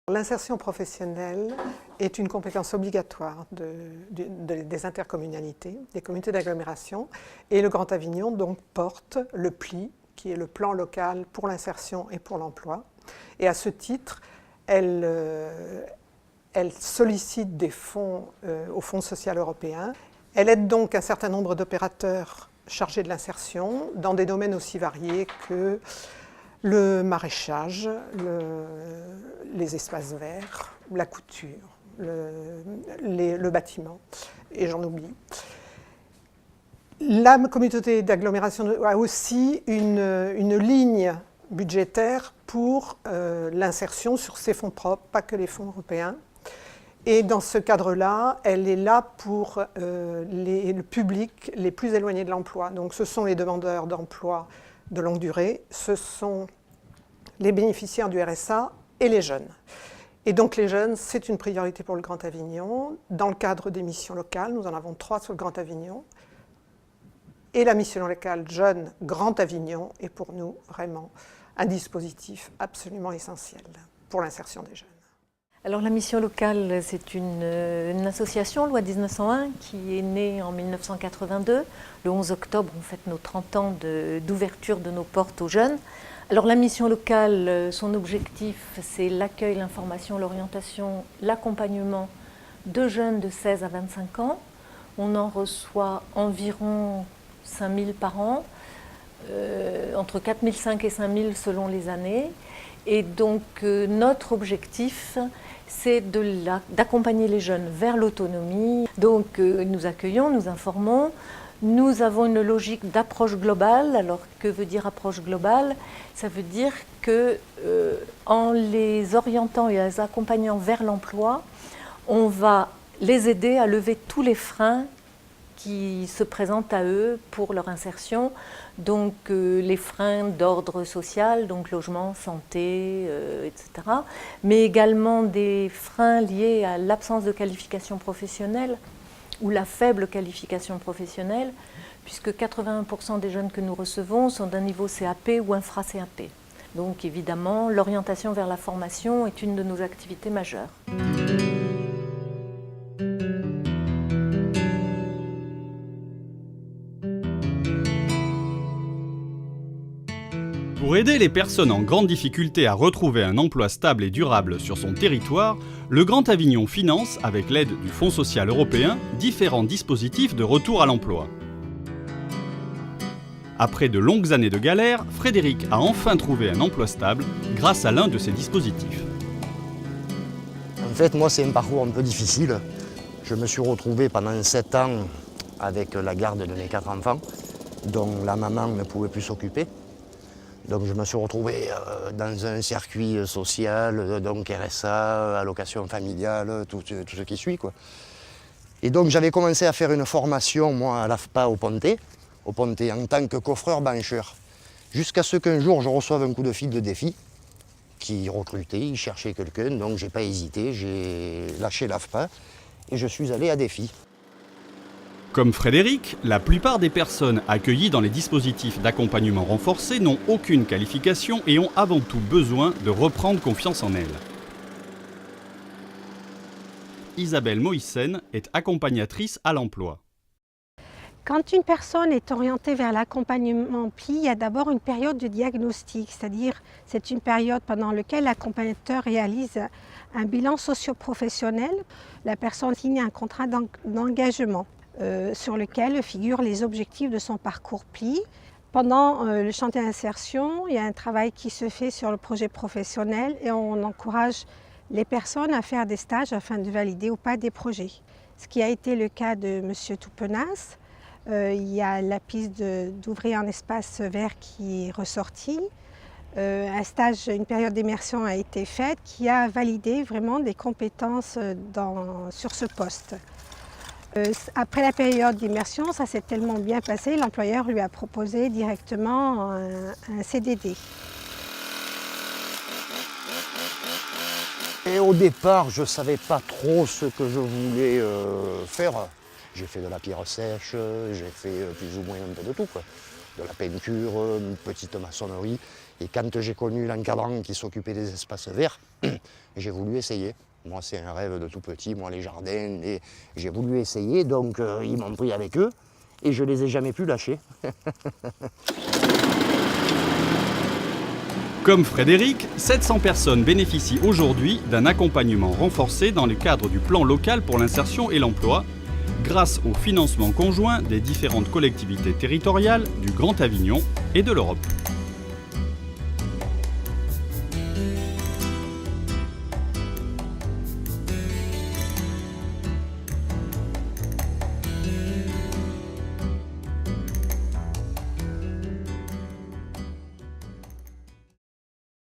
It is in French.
L'insertion professionnelle est une compétence obligatoire des intercommunalités, des communautés d'agglomération, et le Grand Avignon donc porte le PLI, qui est le plan local pour l'insertion et pour l'emploi. Et à ce titre, elle sollicite des fonds au Fonds social européen. Elle aide donc un certain nombre d'opérateurs chargés de l'insertion dans des domaines aussi variés que le maraîchage, les espaces verts, la couture, le bâtiment, et j'en oublie. La communauté d'agglomération a aussi une ligne budgétaire pour l'insertion sur ses fonds propres, pas que les fonds européens. Et dans ce cadre-là, elle est là pour le public les plus éloignés de l'emploi. Donc ce sont les demandeurs d'emploi de longue durée, ce sont les bénéficiaires du RSA et les jeunes. Et donc les jeunes, c'est une priorité pour le Grand Avignon. Dans le cadre des missions locales, nous en avons 3 sur le Grand Avignon. Et la mission locale Jeunes Grand Avignon est pour nous vraiment un dispositif absolument essentiel pour l'insertion des jeunes. Alors la mission locale, c'est une association, loi 1901, qui est née en 1982. Le 11 octobre, on fête nos 30 ans d'ouverture de nos portes aux jeunes. Alors la mission locale, son objectif, c'est l'accueil, l'information, l'orientation, l'accompagnement de jeunes de 16 à 25 ans. On en reçoit environ 5000 par an, entre 4005 et 5000 selon les années. Et donc notre objectif, c'est d'accompagner les jeunes vers l'autonomie. Donc nous accueillons, nous informons. Nous avons une logique d'approche globale. Alors que veut dire approche globale? Ça veut dire que en les orientant et les accompagnant vers l'emploi, on va les aider à lever tous les freins qui se présentent à eux pour leur insertion, donc les freins d'ordre social, donc logement, santé, etc., mais également des freins liés à l'absence de qualification professionnelle ou la faible qualification professionnelle, puisque 81% des jeunes que nous recevons sont d'un niveau CAP ou infra-CAP. Donc évidemment, l'orientation vers la formation est une de nos activités majeures. Pour aider les personnes en grande difficulté à retrouver un emploi stable et durable sur son territoire, le Grand Avignon finance, avec l'aide du Fonds social européen, différents dispositifs de retour à l'emploi. Après de longues années de galère, Frédéric a enfin trouvé un emploi stable grâce à l'un de ces dispositifs. En fait, moi, c'est un parcours un peu difficile. Je me suis retrouvé pendant 7 ans avec la garde de mes 4 enfants, dont la maman ne pouvait plus s'occuper. Donc je me suis retrouvé dans un circuit social, donc RSA, allocation familiale, tout ce qui suit, quoi. Et donc j'avais commencé à faire une formation, moi, à l'AFPA au Pontet, en tant que coffreur-bancheur. Jusqu'à ce qu'un jour je reçoive un coup de fil de Défi, qui recrutait, il cherchait quelqu'un, donc j'ai pas hésité, j'ai lâché l'AFPA et je suis allé à Défi. Comme Frédéric, la plupart des personnes accueillies dans les dispositifs d'accompagnement renforcé n'ont aucune qualification et ont avant tout besoin de reprendre confiance en elles. Isabelle Moïsen est accompagnatrice à l'emploi. Quand une personne est orientée vers l'accompagnement PLI, il y a d'abord une période de diagnostic, c'est-à-dire c'est une période pendant laquelle l'accompagnateur réalise un bilan socio-professionnel. La personne signe un contrat d'engagement. Sur lequel figurent les objectifs de son parcours PLI. Pendant le chantier d'insertion, il y a un travail qui se fait sur le projet professionnel et on encourage les personnes à faire des stages afin de valider ou pas des projets. Ce qui a été le cas de M. Toupenas. Il y a la piste d'ouvrier en espace vert qui est ressortie. Un stage, une période d'immersion a été faite qui a validé vraiment des compétences sur ce poste. Après la période d'immersion, ça s'est tellement bien passé, l'employeur lui a proposé directement un CDD. Et au départ, je ne savais pas trop ce que je voulais faire. J'ai fait de la pierre sèche, j'ai fait plus ou moins un peu de tout, quoi. de la peinture, une petite maçonnerie. Et quand j'ai connu l'encadrant qui s'occupait des espaces verts, j'ai voulu essayer. Moi, c'est un rêve de tout petit, moi, les jardins, j'ai voulu essayer, donc ils m'ont pris avec eux et je ne les ai jamais pu lâcher. Comme Frédéric, 700 personnes bénéficient aujourd'hui d'un accompagnement renforcé dans le cadre du plan local pour l'insertion et l'emploi, grâce au financement conjoint des différentes collectivités territoriales du Grand Avignon et de l'Europe.